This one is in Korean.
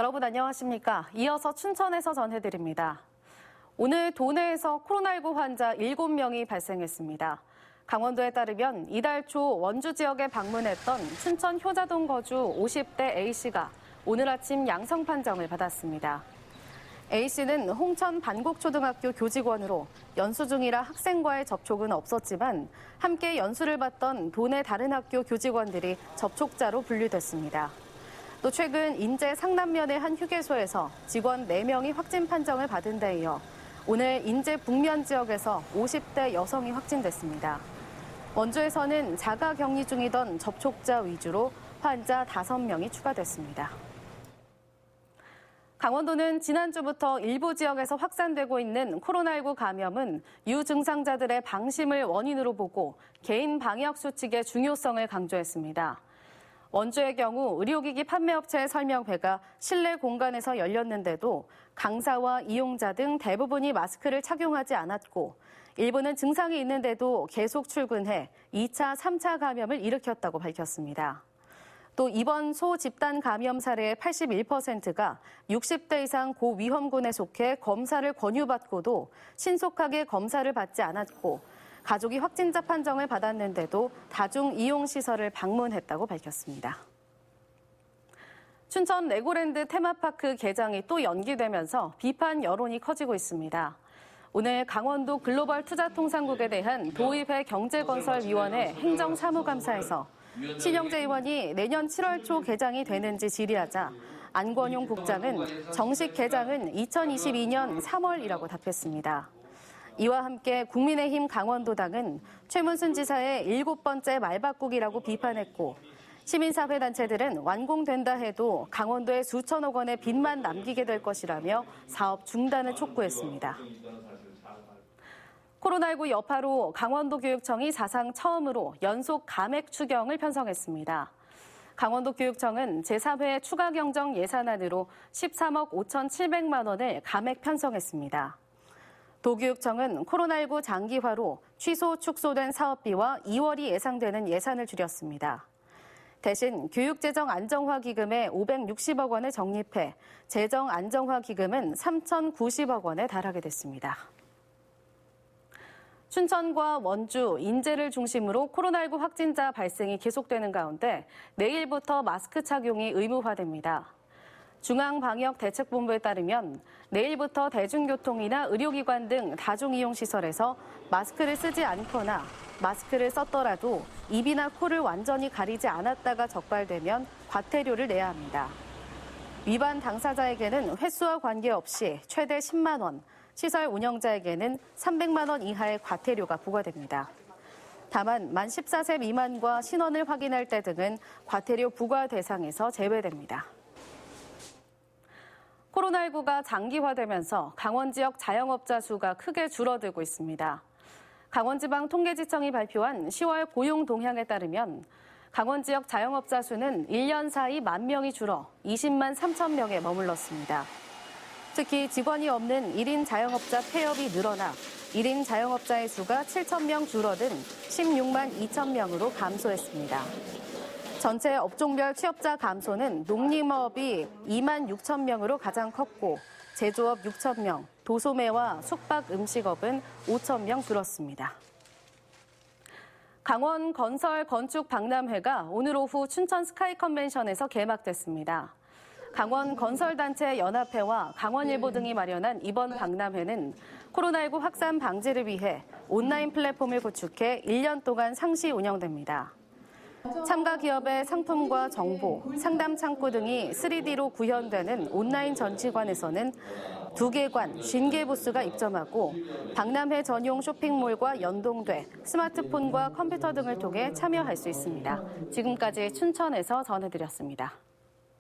여러분 안녕하십니까? 이어서 춘천에서 전해드립니다. 오늘 도내에서 코로나19 환자 7명이 발생했습니다. 강원도에 따르면 이달 초 원주 지역에 방문했던 춘천 효자동 거주 50대 A씨가 오늘 아침 양성 판정을 받았습니다. A씨는 홍천 반곡초등학교 교직원으로 연수 중이라 학생과의 접촉은 없었지만 함께 연수를 받던 도내 다른 학교 교직원들이 접촉자로 분류됐습니다. 또 최근 인제 상남면의 한 휴게소에서 직원 4명이 확진 판정을 받은 데 이어 오늘 인제 북면 지역에서 50대 여성이 확진됐습니다. 원주에서는 자가 격리 중이던 접촉자 위주로 환자 5명이 추가됐습니다. 강원도는 지난주부터 일부 지역에서 확산되고 있는 코로나19 감염은 유증상자들의 방심을 원인으로 보고 개인 방역 수칙의 중요성을 강조했습니다. 원주의 경우 의료기기 판매업체의 설명회가 실내 공간에서 열렸는데도 강사와 이용자 등 대부분이 마스크를 착용하지 않았고 일부는 증상이 있는데도 계속 출근해 2차, 3차 감염을 일으켰다고 밝혔습니다. 또 이번 소 집단 감염 사례의 81%가 60대 이상 고위험군에 속해 검사를 권유받고도 신속하게 검사를 받지 않았고 가족이 확진자 판정을 받았는데도 다중이용시설을 방문했다고 밝혔습니다. 춘천 레고랜드 테마파크 개장이 또 연기되면서 비판 여론이 커지고 있습니다. 오늘 강원도 글로벌 투자통상국에 대한 도의회 경제건설위원회 행정사무감사에서 신영재 의원이 내년 7월 초 개장이 되는지 질의하자 안권용 국장은 정식 개장은 2022년 3월이라고 답했습니다. 이와 함께 국민의힘 강원도당은 최문순 지사의 7번째 말바꾸기라고 비판했고 시민사회단체들은 완공된다 해도 강원도에 수천억 원의 빚만 남기게 될 것이라며 사업 중단을 촉구했습니다. 코로나19 여파로 강원도교육청이 사상 처음으로 연속 감액 추경을 편성했습니다. 강원도교육청은 제4회 추가 경정 예산안으로 13억 5,700만 원을 감액 편성했습니다. 도교육청은 코로나19 장기화로 취소, 축소된 사업비와 2월이 예상되는 예산을 줄였습니다. 대신 교육재정 안정화 기금에 560억 원을 적립해 재정 안정화 기금은 3,090억 원에 달하게 됐습니다. 춘천과 원주, 인제를 중심으로 코로나19 확진자 발생이 계속되는 가운데 내일부터 마스크 착용이 의무화됩니다. 중앙방역대책본부에 따르면 내일부터 대중교통이나 의료기관 등 다중이용시설에서 마스크를 쓰지 않거나 마스크를 썼더라도 입이나 코를 완전히 가리지 않았다가 적발되면 과태료를 내야 합니다. 위반 당사자에게는 횟수와 관계없이 최대 10만 원, 시설 운영자에게는 300만 원 이하의 과태료가 부과됩니다. 다만 만 14세 미만과 신원을 확인할 때 등은 과태료 부과 대상에서 제외됩니다. 코로나19가 장기화되면서 강원 지역 자영업자 수가 크게 줄어들고 있습니다. 강원지방통계지청이 발표한 10월 고용 동향에 따르면 강원 지역 자영업자 수는 1년 사이 10,000명이 줄어 20만 3천 명에 머물렀습니다. 특히 직원이 없는 1인 자영업자 폐업이 늘어나 1인 자영업자의 수가 7,000명 줄어든 16만 2천 명으로 감소했습니다. 전체 업종별 취업자 감소는 농림업이 2만 6천 명으로 가장 컸고 제조업 6천 명, 도소매와 숙박 음식업은 5천 명 줄었습니다. 강원 건설 건축 박람회가 오늘 오후 춘천 스카이 컨벤션에서 개막됐습니다. 강원 건설단체 연합회와 강원일보 등이 마련한 이번 박람회는 코로나19 확산 방지를 위해 온라인 플랫폼을 구축해 1년 동안 상시 운영됩니다. 참가 기업의 상품과 정보, 상담 창구 등이 3D로 구현되는 온라인 전시관에서는 2개관, 50개 부스가 입점하고 박람회 전용 쇼핑몰과 연동돼 스마트폰과 컴퓨터 등을 통해 참여할 수 있습니다. 지금까지 춘천에서 전해드렸습니다.